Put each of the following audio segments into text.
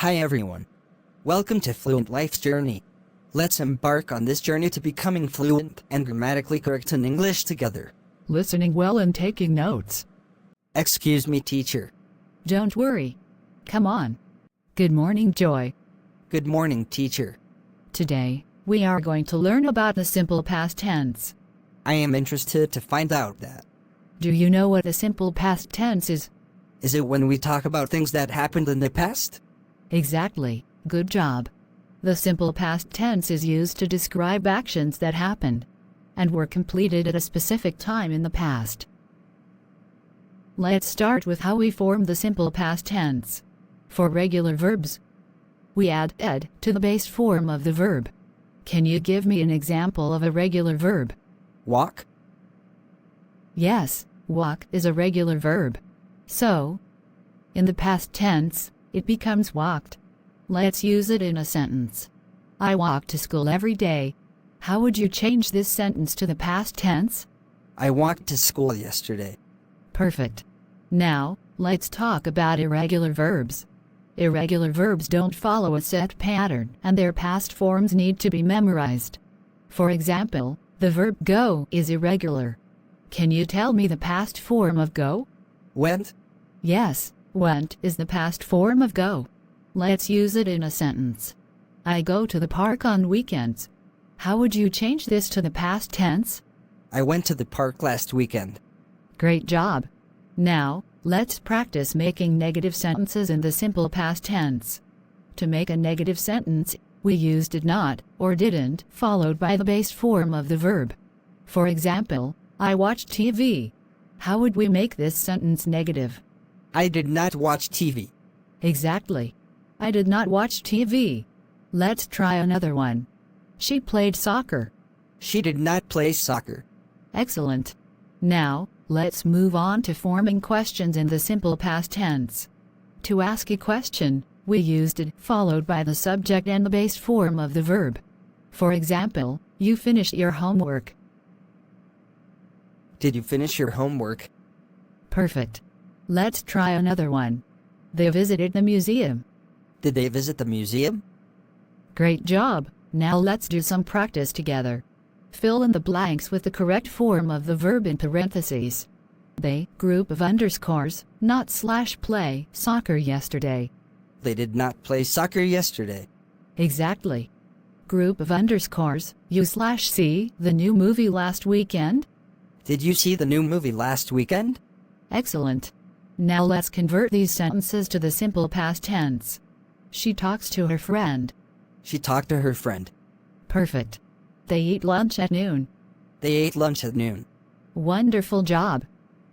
Hi everyone. Welcome to Fluent Life's journey. Let's embark on this journey to becoming fluent and grammatically correct in English together. Listening well and taking notes. Excuse me, teacher. Don't worry. Come on. Good morning, Joy. Good morning, teacher. Today, we are going to learn about the simple past tense. I am interested to find out that. Do you know what the simple past tense is? Is it when we talk about things that happened in the past? Exactly. Good job. The simple past tense is used to describe actions that happened and were completed at a specific time in the past. Let's start with how we form the simple past tense. For regular verbs, we add ed to the base form of the verb. Can you give me an example of a regular verb? Walk? Yes, walk is a regular verb. So, in the past tense, it becomes walked. Let's use it in a sentence. I walk to school every day. How would you change this sentence to the past tense? I walked to school yesterday. Perfect. Now, let's talk about irregular verbs. Irregular verbs don't follow a set pattern, and their past forms need to be memorized. For example, the verb go is irregular. Can you tell me the past form of go? Went? Yes, went is the past form of go. Let's use it in a sentence. I go to the park on weekends. How would you change this to the past tense? I went to the park last weekend. Great job. Now, let's practice making negative sentences in the simple past tense. To make a negative sentence, we use did not or didn't followed by the base form of the verb. For example, I watched TV. How would we make this sentence negative? I did not watch TV. Exactly. I did not watch TV. Let's try another one. She played soccer. She did not play soccer. Excellent. Now, let's move on to forming questions in the simple past tense. To ask a question, we use did followed by the subject and the base form of the verb. For example, you finished your homework. Did you finish your homework? Perfect. Let's try another one. They visited the museum. Did they visit the museum? Great job. Now let's do some practice together. Fill in the blanks with the correct form of the verb in parentheses. They, group of underscores, not slash play, soccer yesterday. They did not play soccer yesterday. Exactly. Group of underscores, you slash see the new movie last weekend? Did you see the new movie last weekend? Excellent. Now let's convert these sentences to the simple past tense. She talks to her friend. She talked to her friend. Perfect. They eat lunch at noon. They ate lunch at noon. Wonderful job.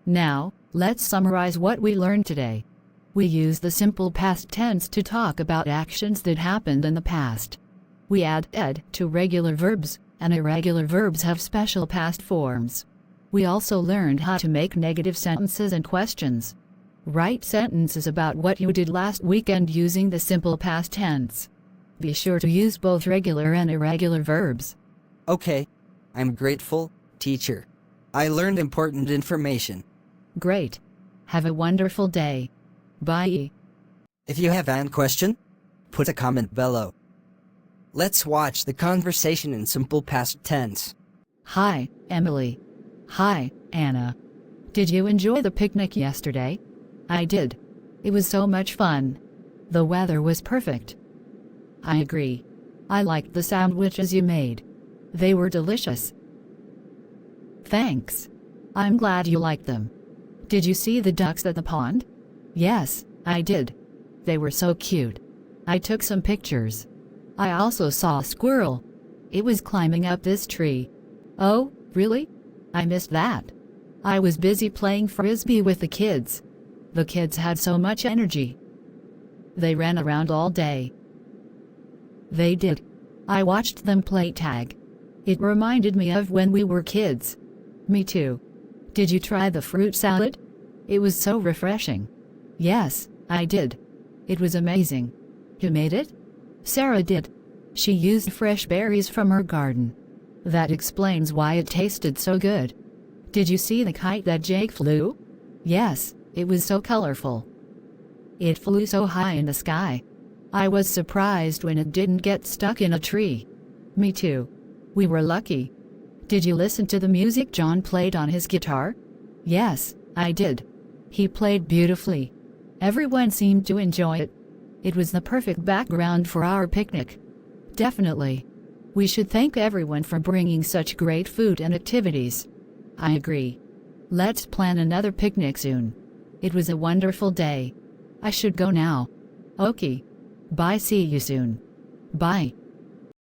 Now, let's summarize what we learned today. We use the simple past tense to talk about actions that happened in the past. We add ed to regular verbs, and irregular verbs have special past forms. We also learned how to make negative sentences and questions. Write sentences about what you did last weekend using the simple past tense. Be sure to use both regular and irregular verbs. Okay. I'm grateful, teacher. I learned important information. Great. Have a wonderful day. Bye. If you have any question, put a comment below. Let's watch the conversation in simple past tense. Hi, Emily. Hi, Anna. Did you enjoy the picnic yesterday? I did. It was so much fun. The weather was perfect. I agree. I liked the sandwiches you made. They were delicious. Thanks. I'm glad you liked them. Did you see the ducks at the pond? Yes, I did. They were so cute. I took some pictures. I also saw a squirrel. It was climbing up this tree. Oh, really? I missed that. I was busy playing frisbee with the kids. The kids had so much energy. They ran around all day. They did. I watched them play tag. It reminded me of when we were kids. Me too. Did you try the fruit salad? It was so refreshing. Yes, I did. It was amazing. Who made it? Sarah did. She used fresh berries from her garden. That explains why it tasted so good. Did you see the kite that Jake flew? Yes, it was so colorful. It flew so high in the sky. I was surprised when it didn't get stuck in a tree. Me too. We were lucky. Did you listen to the music John played on his guitar? Yes, I did. He played beautifully. Everyone seemed to enjoy it. It was the perfect background for our picnic. Definitely. We should thank everyone for bringing such great food and activities. I agree. Let's plan another picnic soon. It was a wonderful day. I should go now. Okay. Bye, see you soon. Bye.